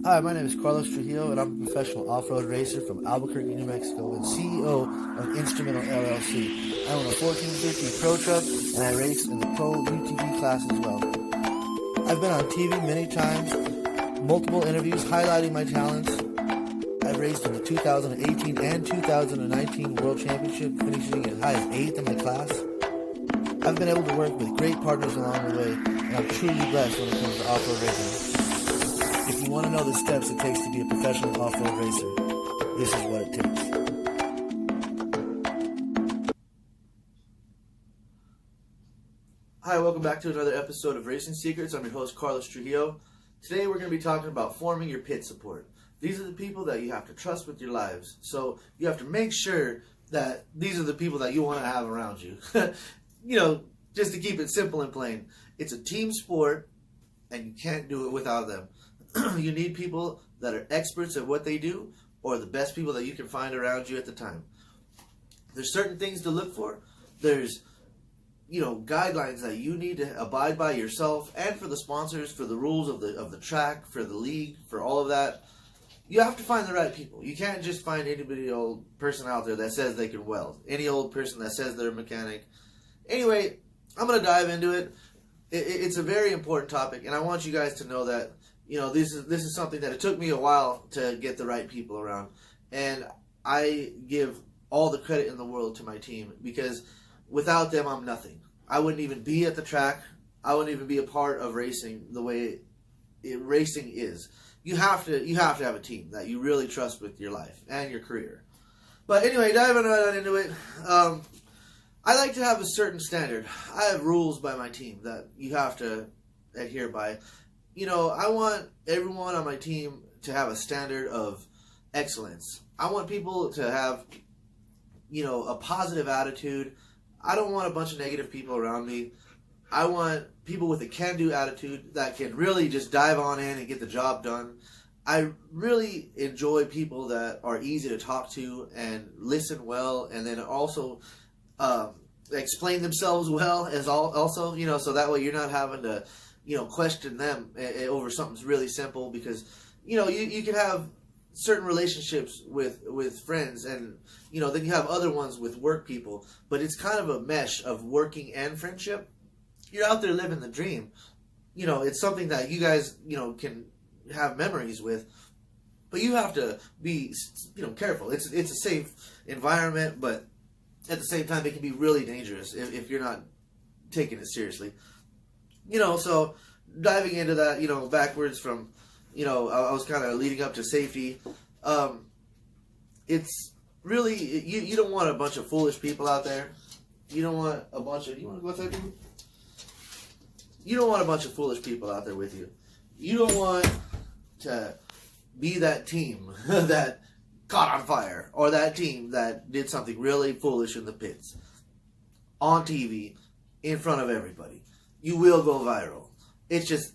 Hi, my name is Carlos Trujillo, and I'm a professional off-road racer from Albuquerque, New Mexico, and CEO of Instrumental LLC. I own a 1450 Pro Truck, and I race in the Pro UTV class as well. I've been on TV many times, multiple interviews highlighting my talents. I've raced in the 2018 and 2019 World Championship, finishing as high as 8th in my class. I've been able to work with great partners along the way, and I'm truly blessed when it comes to off-road racing. If you want to know the steps it takes to be a professional off-road racer, this is what it takes. Hi, welcome back to another episode of Racing Secrets. I'm your host, Carlos Trujillo. Today we're going to be talking about forming your pit support. These are the people that you have to trust with your lives. So you have to make sure that these are the people that you want to have around you. Just to keep it simple and plain. It's a team sport, and you can't do it without them. You need people that are experts at what they do, or the best people that you can find around you at the time. There's certain things to look for. There's guidelines that you need to abide by yourself, and for the sponsors, for the rules of the track, for the league, for all of that. You have to find the right people. You can't just find anybody old person out there that says they can weld. Any old person that says they're a mechanic. Anyway, I'm going to dive into it. It's a very important topic, and I want you guys to know that this is something that it took me a while to get the right people around, and I give all the credit in the world to my team, because without them I'm nothing. I wouldn't even be at the track. I wouldn't even be a part of racing the way racing is. You have to have a team that you really trust with your life and your career. But anyway, diving right on into it. I like to have a certain standard. I have rules by my team that you have to adhere by. I want everyone on my team to have a standard of excellence. I want people to have, a positive attitude. I don't want a bunch of negative people around me. I want people with a can-do attitude that can really just dive on in and get the job done. I really enjoy people that are easy to talk to and listen well, and then also explain themselves well as also, so that way you're not having to, question them over something's really simple, because, you can have certain relationships with friends, and, then you have other ones with work people, but it's kind of a mesh of working and friendship. You're out there living the dream. It's something that you guys, can have memories with, but you have to be, careful. It's a safe environment, but at the same time, it can be really dangerous if you're not taking it seriously. So diving into that, backwards from, I was kind of leading up to safety. It's really, you don't want a bunch of foolish people out there. You don't want a bunch of, you want to go outside, dude? You don't want a bunch of foolish people out there with you. You don't want to be that team that caught on fire, or that team that did something really foolish in the pits, on TV, in front of everybody. You will go viral. It's just,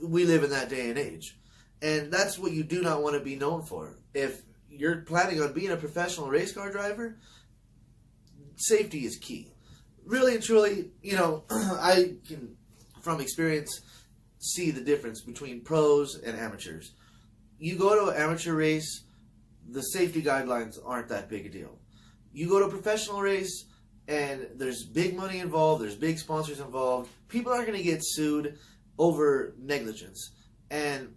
we live in that day and age. And that's what you do not want to be known for. If you're planning on being a professional race car driver, safety is key. Really and truly, I can, from experience, see the difference between pros and amateurs. You go to an amateur race, the safety guidelines aren't that big a deal. You go to a professional race, and there's big money involved, there's big sponsors involved. People are going to get sued over negligence, and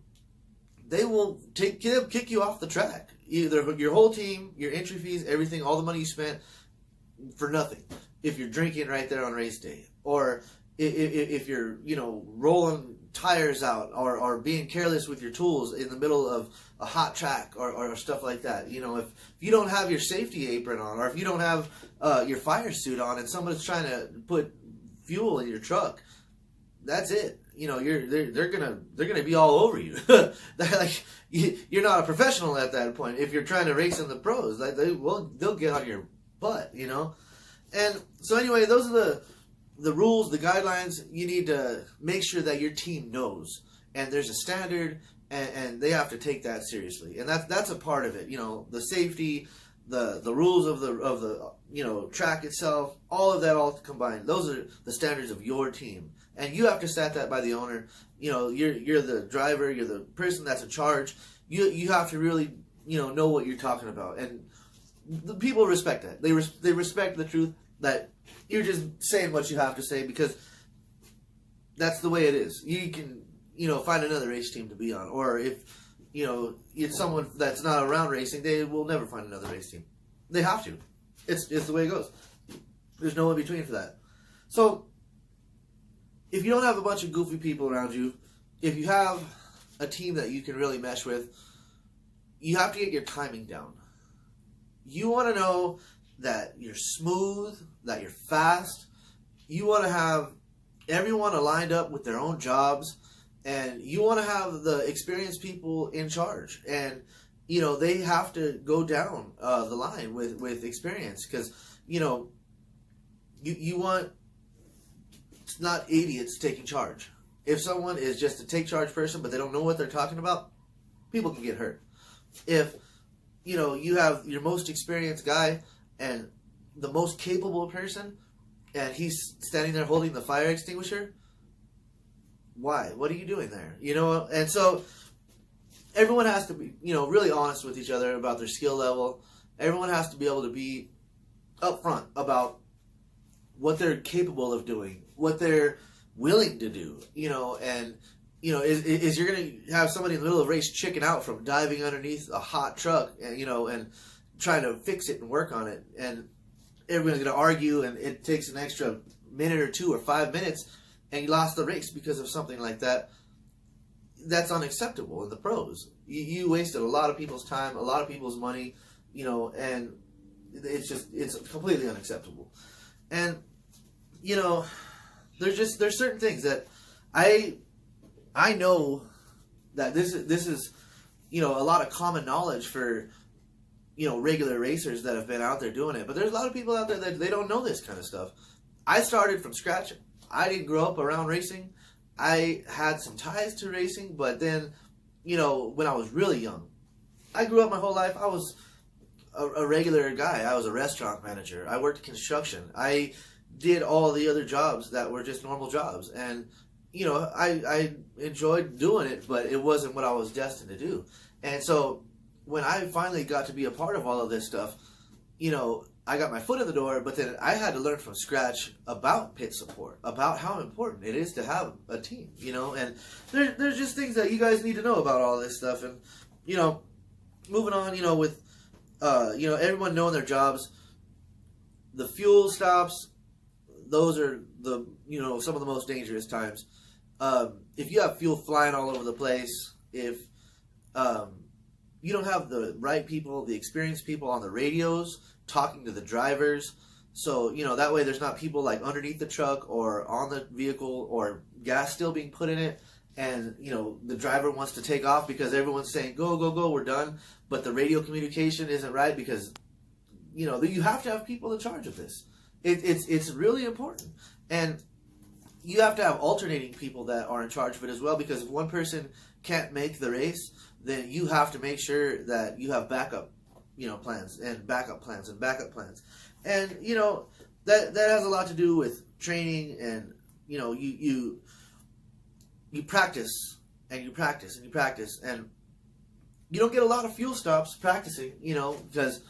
they will kick you off the track. Either your whole team, your entry fees, everything, all the money you spent for nothing. If you're drinking right there on race day, or if you're rolling tires out, or being careless with your tools in the middle of a hot track, or stuff like that. If you don't have your safety apron on, or if you don't have your fire suit on, and somebody's trying to put fuel in your truck, that's it. They're gonna be all over you. You're not a professional at that point. If you're trying to race in the pros, they'll get on your butt. And so anyway, those are the rules, the guidelines. You need to make sure that your team knows, and there's a standard, and they have to take that seriously. And that's a part of it. The safety, the rules of the track itself, all of that all combined. Those are the standards of your team. and you have to set that by the owner. You know, you're the driver, you're the person that's in charge. You have to really, you know what you're talking about, and the people respect that. They respect the truth that you're just saying what you have to say, because that's the way it is. You can, find another race team to be on, or if it's someone that's not around racing, they will never find another race team. They have to. It's the way it goes. There's no in between for that. So if you don't have a bunch of goofy people around you, if you have a team that you can really mesh with, you have to get your timing down. You want to know that you're smooth, that you're fast. You want to have everyone aligned up with their own jobs, and you want to have the experienced people in charge. And, they have to go down the line with experience, because, you want not idiots taking charge. If someone is just a take charge person, but they don't know what they're talking about, people can get hurt. If, you have your most experienced guy and the most capable person, and he's standing there holding the fire extinguisher, why? What are you doing there? And so everyone has to be, really honest with each other about their skill level. Everyone has to be able to be upfront about what they're capable of doing, what they're willing to do, and, is you're going to have somebody in the middle of a race chicken out from diving underneath a hot truck, and, and trying to fix it and work on it, and everyone's going to argue, and it takes an extra minute or 2 or 5 minutes, and you lost the race because of something like that. That's unacceptable in the pros. You wasted a lot of people's time, a lot of people's money, and it's completely unacceptable. And, there's certain things that I know that this is a lot of common knowledge for, regular racers that have been out there doing it. But there's a lot of people out there that they don't know this kind of stuff. I started from scratch. I didn't grow up around racing. I had some ties to racing, but then, when I was really young, I grew up my whole life. I was a regular guy. I was a restaurant manager. I worked construction. I did all the other jobs that were just normal jobs. And, I enjoyed doing it, but it wasn't what I was destined to do. And so when I finally got to be a part of all of this stuff, I got my foot in the door, but then I had to learn from scratch about pit support, about how important it is to have a team, and there's just things that you guys need to know about all this stuff. And, moving on, with, everyone knowing their jobs, the fuel stops, those are the, some of the most dangerous times. If you have fuel flying all over the place, if you don't have the right people, the experienced people on the radios talking to the drivers, so that way there's not people like underneath the truck or on the vehicle or gas still being put in it, and the driver wants to take off because everyone's saying go, go, go, we're done, but the radio communication isn't right, because you have to have people in charge of this. It's really important. And you have to have alternating people that are in charge of it as well, because if one person can't make the race, then you have to make sure that you have backup, plans and backup plans and backup plans. And, that has a lot to do with training, and, you practice and you practice and you practice, and you don't get a lot of fuel stops practicing, because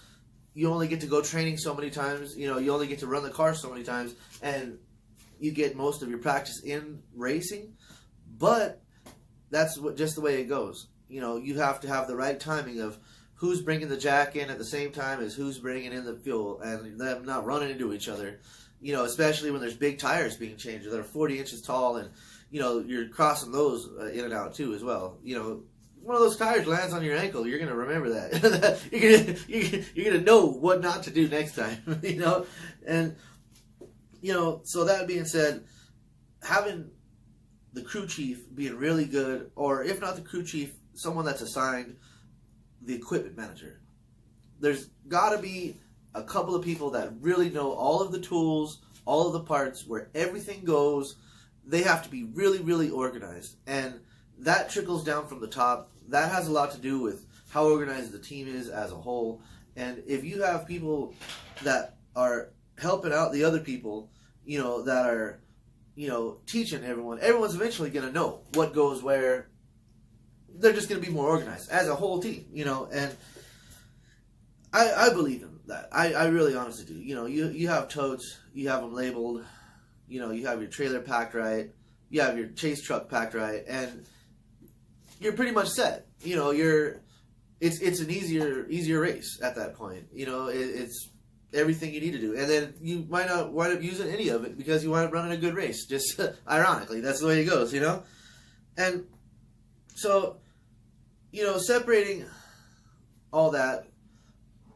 you only get to go training so many times, you only get to run the car so many times, and you get most of your practice in racing. But that's just the way it goes. You have to have the right timing of who's bringing the jack in at the same time as who's bringing in the fuel, and them not running into each other, especially when there's big tires being changed that are 40 inches tall, and, you're crossing those in and out too as well. One of those tires lands on your ankle, you're going to remember that. you're going to know what not to do next time, And, so that being said, having the crew chief being really good, or if not the crew chief, someone that's assigned the equipment manager. There's got to be a couple of people that really know all of the tools, all of the parts, where everything goes. They have to be really, really organized. And that trickles down from the top. That has a lot to do with how organized the team is as a whole. And if you have people that are helping out the other people, that are teaching everyone. Everyone's eventually going to know what goes where. They're just going to be more organized as a whole team, and I believe in that. I really honestly do. You have totes, you have them labeled, you have your trailer packed right, you have your chase truck packed right, and you're pretty much set. It's an easier race at that point. It's everything you need to do, and then you might not wind up using any of it because you wind up running a good race. Just ironically, that's the way it goes, and so separating all that.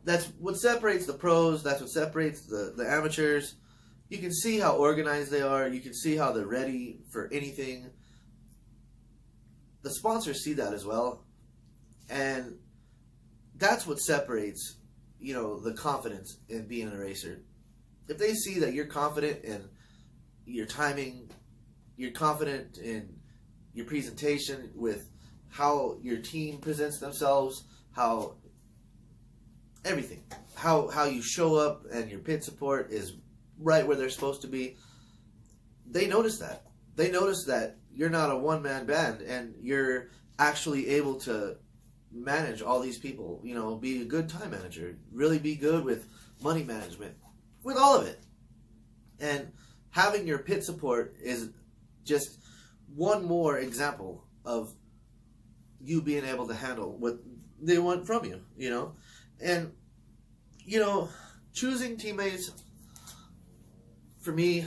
That's what separates the pros. That's what separates the amateurs. You can see how organized they are. You can see how they're ready for anything. The sponsors see that as well, and that's what separates the confidence in being a racer. If they see that you're confident in your timing, you're confident in your presentation with how your team presents themselves, how everything, how you show up and your pit support is right where they're supposed to be, they notice that. They notice that you're not a one-man band and you're actually able to manage all these people, be a good time manager, really be good with money management, with all of it. And having your pit support is just one more example of you being able to handle what they want from you, And, choosing teammates, for me,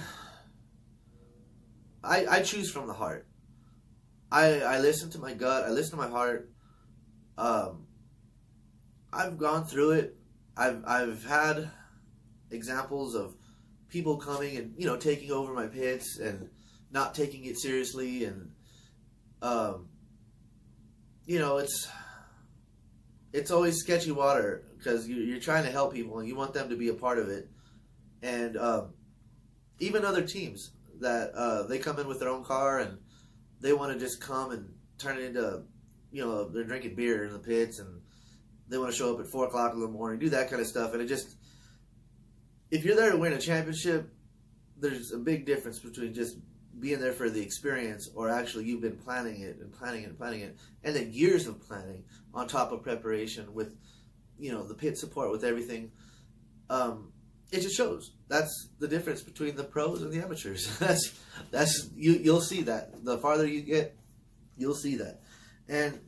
I choose from the heart. I listen to my gut. I listen to my heart. I've gone through it. I've had examples of people coming and, taking over my pits and not taking it seriously. And, it's always sketchy water because you're trying to help people and you want them to be a part of it. And even other teams that they come in with their own car and they want to just come and turn it into, they're drinking beer in the pits and they want to show up at 4 o'clock in the morning, do that kind of stuff. And it just, if you're there to win a championship, there's a big difference between just being there for the experience or actually you've been planning it and planning it and planning it, and then years of planning on top of preparation with, the pit support, with everything. It just shows. That's the difference between the pros and the amateurs. that's you'll see that. The farther you get, you'll see that. And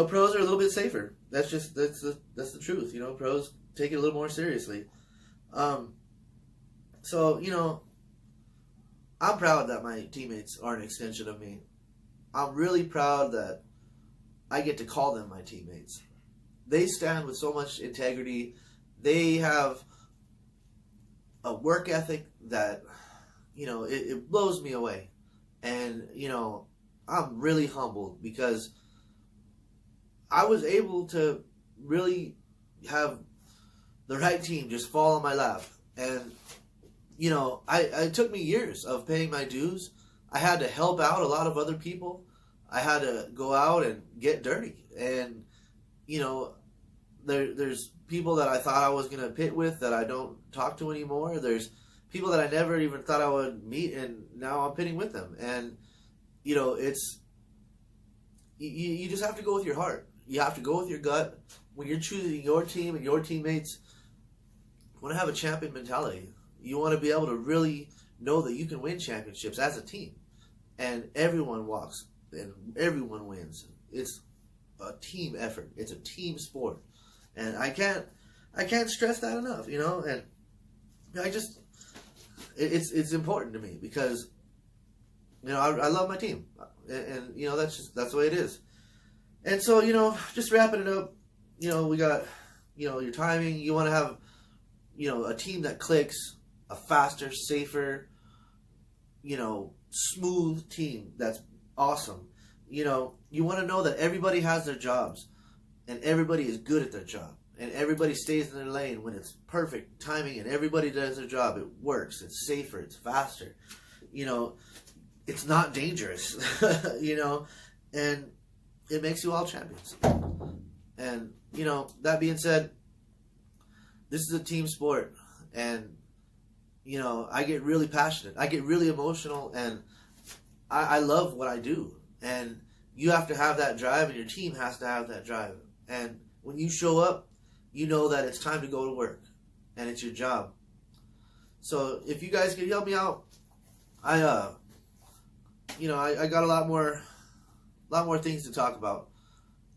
pros are a little bit safer. That's the truth. Pros take it a little more seriously. So I'm proud that my teammates are an extension of me. I'm really proud that I get to call them my teammates. They stand with so much integrity. They have a work ethic that, it blows me away. And, I'm really humbled because I was able to really have the right team just fall on my lap. And, it took me years of paying my dues. I had to help out a lot of other people. I had to go out and get dirty. And, there's people that I thought I was going to pit with that I don't talk to anymore. There's people that I never even thought I would meet, and now I'm pitting with them. And, it's, you just have to go with your heart. You have to go with your gut. When you're choosing your team and your teammates, you want to have a champion mentality. You want to be able to really know that you can win championships as a team. And everyone walks and everyone wins. It's a team effort. It's a team sport. And I can't stress that enough, and it's important to me because, I love my team and that's the way it is. And so, just wrapping it up, we got, your timing. You want to have, a team that clicks, a faster, safer, smooth team that's awesome. You want to know that everybody has their jobs and everybody is good at their job and everybody stays in their lane when it's perfect timing and everybody does their job. It works. It's safer. It's faster. It's not dangerous, and it makes you all champions. And, that being said, this is a team sport, and I get really passionate. I get really emotional, and I love what I do. And you have to have that drive, and your team has to have that drive. And when you show up, you know that it's time to go to work, and it's your job. So if you guys can help me out, I got a lot more things to talk about.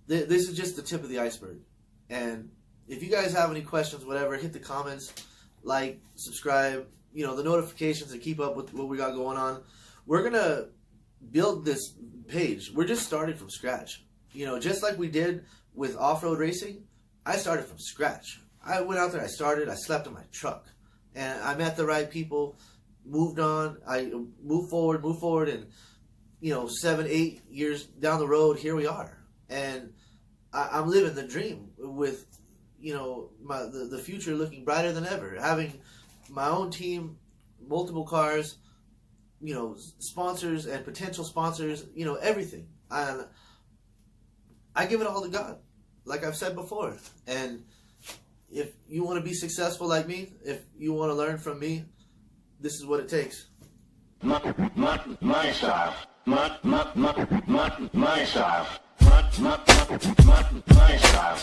This is just the tip of the iceberg. And if you guys have any questions, whatever, hit the comments, like, subscribe, the notifications to keep up with what we got going on. We're going to build this page. We're just starting from scratch. Just like we did with off-road racing, I started from scratch. I went out there, I slept in my truck. And I met the right people, moved on, I moved forward, and 7-8 years down the road, here we are. And I'm living the dream with the future looking brighter than ever. Having my own team, multiple cars, sponsors and potential sponsors, everything. And I give it all to God, like I've said before. And if you want to be successful like me, if you want to learn from me, this is what it takes. My style. My style. My style. My style. My style.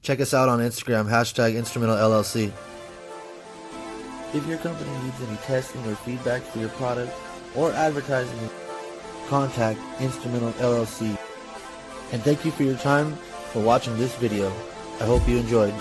Check us out on Instagram, #InstrumentalLLC. If your company needs any testing or feedback for your product or advertising, contact Instrumental LLC. And thank you for your time for watching this video. I hope you enjoyed.